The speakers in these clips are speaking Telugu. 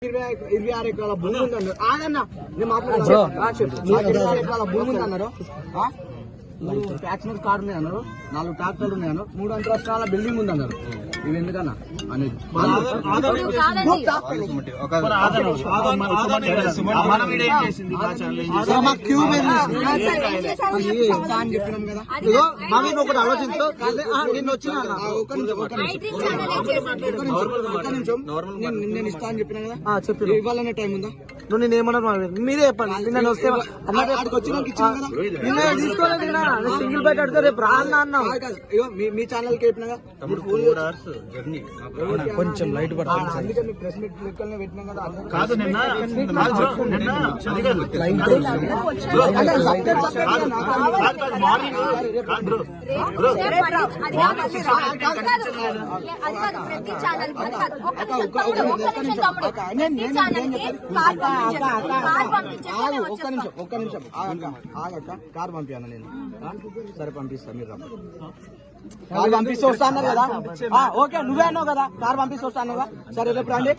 26 ఎకరాల భూమి ఉందన్నారు. ఆగన్నా నేను మాట్లాడారు 26 ఎకరాల భూమి ఉందన్నారు. 3 ఫ్యాక్షనల్ కార్ ఉన్నాయి అన్నారు, 4 ట్రాక్టర్లు ఉన్నాయి అన్నారు, 3 అంతస్తుల బిల్డింగ్ ఉందన్నారు. ఇవి ఎందుకన్నా అనేది ఇస్తా అని చెప్పినాం కదా. ఒకటి ఆలోచించు, నేను వచ్చిన నేను ఇస్తా అని చెప్పినా కదా. చెప్పి ఇవ్వాలనే టైం ఉందా? నువ్వు నేను ఏమన్నా మీరే చెప్పండి. నేను వస్తే అక్కడికి వచ్చినాక ఇచ్చిన కదా. తీసుకోలేదు సింగిల్ బైక్ అడితే రేపు రాన్నా అన్నా. మీ ఛానల్ కి చెప్పినా కొంచెం లైట్ పడుతుంది. అందుకే మీ ప్రెస్ మీట్ లెక్కలనే పెట్టినాం కదా. కాదు నిన్న ఒక్క నిమిషం ఆగక్క. కార్ పంపియాను నేను. సరే పంపిస్తా, మీరు కార్ పంపిస్తూ వస్తా అన్నారు కదా. ఓకే నువ్వే అన్నావు కదా కార్ పంపిస్తూ వస్తా అన్నావు. సరే రేపు రండి.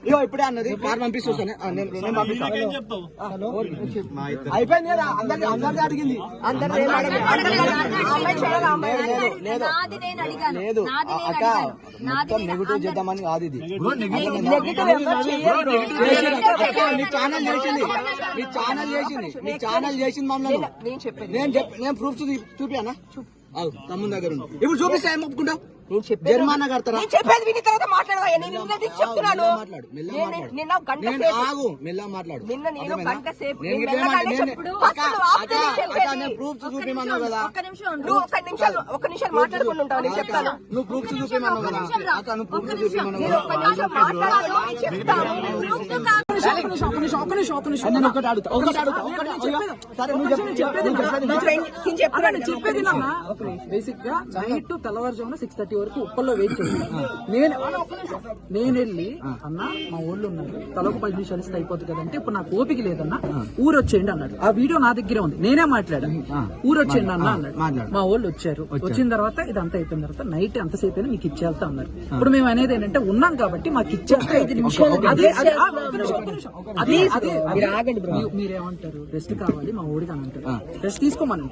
ఇగో ఇప్పుడే అన్నది కార్ పంపిస్తూ వస్తాను. నేను పంపిస్తాను. అయిపోయింది కదా, అందరిది అడిగింది. లేదు అక్క, మొత్తం నెగిటివ్ చేద్దామని కాదు ఇది. మీ ఛానల్ చేసింది మమ్మల్ని. నేను ప్రూఫ్స్ చూపియానా? తమ్ముని దగ్గర ఇప్పుడు చూపిస్తా. ఏం ఒప్పుకుంటావు? జరిమానా కడతారా? చెప్పేది విని తర్వాత మాట్లాడు. మెల్లగా మాట్లాడు. ప్రూఫ్స్ చూపిమన్నావు కదా. ఒక్క నిమిషం మాట్లాడుకుంటూ ఉంటావు. నేను చెప్తాను. నువ్వు ప్రూఫ్స్ చూపిమన్నావు కదా. నువ్వు ప్రూఫ్స్ చూపిమన్నావు కదా. నేను ఒకటి అడుగుతా. సరే చెప్పేది బేసిక్ గా నైట్ తెల్లవారుజామున 6:30 వరకు ఉప్పల్లో వెయిట్ చేస్తాను. నేను వెళ్ళి అన్న మా ఊళ్ళో ఉన్నారు, తలకు 10 నిమిషాలు ఇస్తే అయిపోతుంది కదంటే, ఇప్పుడు నాకు ఓపిక లేదన్నా ఊరు వచ్చేయండి అన్నాడు. ఆ వీడియో నా దగ్గరే ఉంది, నేనే మాట్లాడాను. ఊరు వచ్చేయండి అన్న అన్నాడు. మా వాళ్ళు వచ్చారు. వచ్చిన తర్వాత ఇదంతా అయిపోయిన తర్వాత నైట్ ఎంతసేపు అయినా మీకు ఇచ్చేస్తా అన్నారు. ఇప్పుడు మేము అనేది ఏంటంటే ఉన్నాం కాబట్టి మాకు ఇచ్చేస్తే 5 నిమిషాలు. మీరేమంటారు? రెస్ట్ కావాలి మా ఊడికి అని అంటారు. రెస్ట్ తీసుకోమని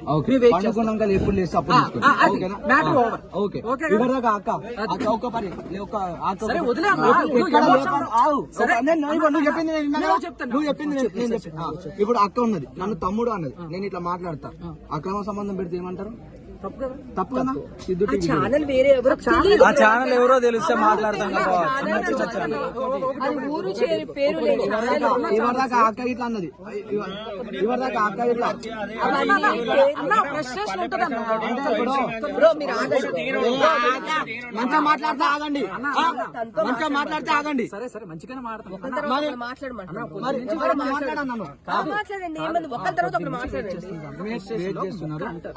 ఇప్పుడు అక్క ఉన్నది, నన్ను తమ్ముడు అన్నది, నేను ఇట్లా మాట్లాడతా. అక్రమ సంబంధం పెడితే ఏమంటారు? తప్పు కదా. ఛానల్ వేరే ఛానల్ ఎవరో తెలిస్తే మాట్లాడతాం. ఇవరిదాకా అక్క ఇట్లా అన్నది, ఇవరిదాకా అక్క ఇట్లా మంచిగా మాట్లాడితే ఆగండి. మంచిగా మాట్లాడితే ఆగండి. సరే సరే మంచిగానే మాట్లాడతాను.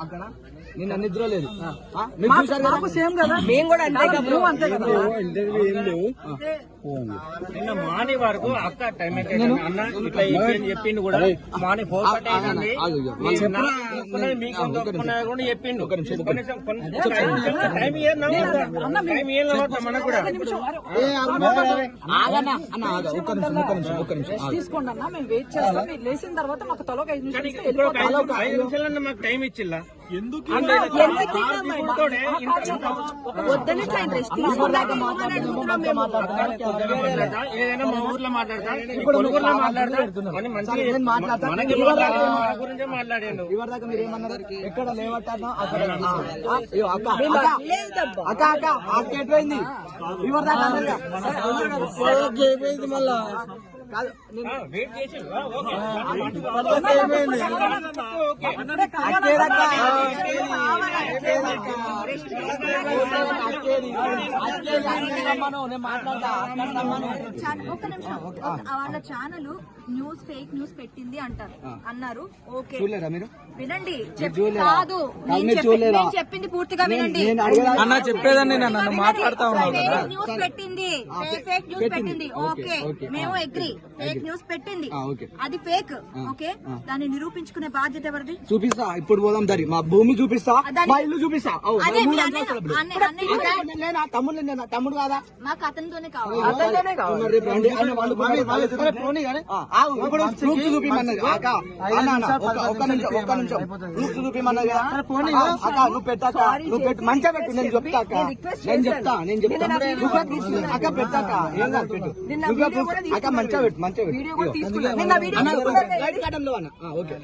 అక్కడ నిన్న నిద్ర లేదు. సేమ్ కదా, మేము కూడా అంతే కదా. నిన్న మార్నింగ్ వరకు అక్క టైం అన్న ఇట్లా చెప్పిండు కూడా. మార్నింగ్ 4:30 అయింది. చెప్పిండు టైం మనకు కూడా తీసుకోండి అన్న, మేము వెయిట్ చేస్తాం. మీరు లేచిన తర్వాత మాకు తలొక 5 నిమిషాలు మాకు టైం ఇచ్చిల్లా. ఎందుకు ఏదైనా మా ఊర్లో మాట్లాడతా, ఇప్పుడు ఊర్లో మాట్లాడతా గురించే మాట్లాడాను. ఇవరిదాకా మీరు ఏమన్నారు? ఎక్కడ లేవట్టాను అక్కడ అక్క అక్క అక్క ఎట్లయింది? ఇవరిదాకా ఏమైంది మళ్ళా? కాదు వెయిట్ చేసి వాళ్ళ ఛానల్ న్యూస్ ఫేక్ న్యూస్ పెట్టింది అన్నారు. ఓకే మీరు వినండి. కాదు నేను చెప్పింది పూర్తిగా వినండి. అన్న చెప్పేదాన్ని నన్ను మాట్లాడుతా ఉన్నాను. న్యూస్ పెట్టింది, ఫేక్ న్యూస్ పెట్టింది. ఓకే మేము అగ్రీ. ఫేక్ న్యూస్ పెట్టింది ఓకే అది ఫేక్ ఓకే దాన్ని నిరూపించుకునే బాధ్యత ఎవరిది? చూపిస్తా ఇప్పుడు పోదాం దరి మా భూమి చూపిస్తా దాని- మా ఇల్లు చూపిస్తా అవు, అదే మూడు మీ అంతస్తులు అన్నయ్య- ఇప్పుడు. అన్నయ్య- అన్నయ్య అక్క, నేనా తమ్ముడు నేనా తమ్ముడు కాదా మాకు అతనితోనే కావాలి. మరి రేపు రండి. ఆయన వాళ్ళు ఇప్పుడు ప్రూఫ్స్ చూపిమన్నది అక్క అన్న అన్న, ఒక్క నిమిషం ప్రూఫ్స్ చూపిమన్నది కదా. అక్క నువ్వు పెట్టాక నువ్వు పెట్టు మంచిగా పెట్టు నేను చెప్తా అక్క నేను చెప్తా నువ్వే ప్రూఫ్స్ అక్క పెట్టాక ఏం కాదు పెట్టు నువ్వే ప్రూఫ్స్ అక్క మంచిగా పెట్టు ఇదిగో. అన్న, గైడ్ కాటంలో అన్న ఓకే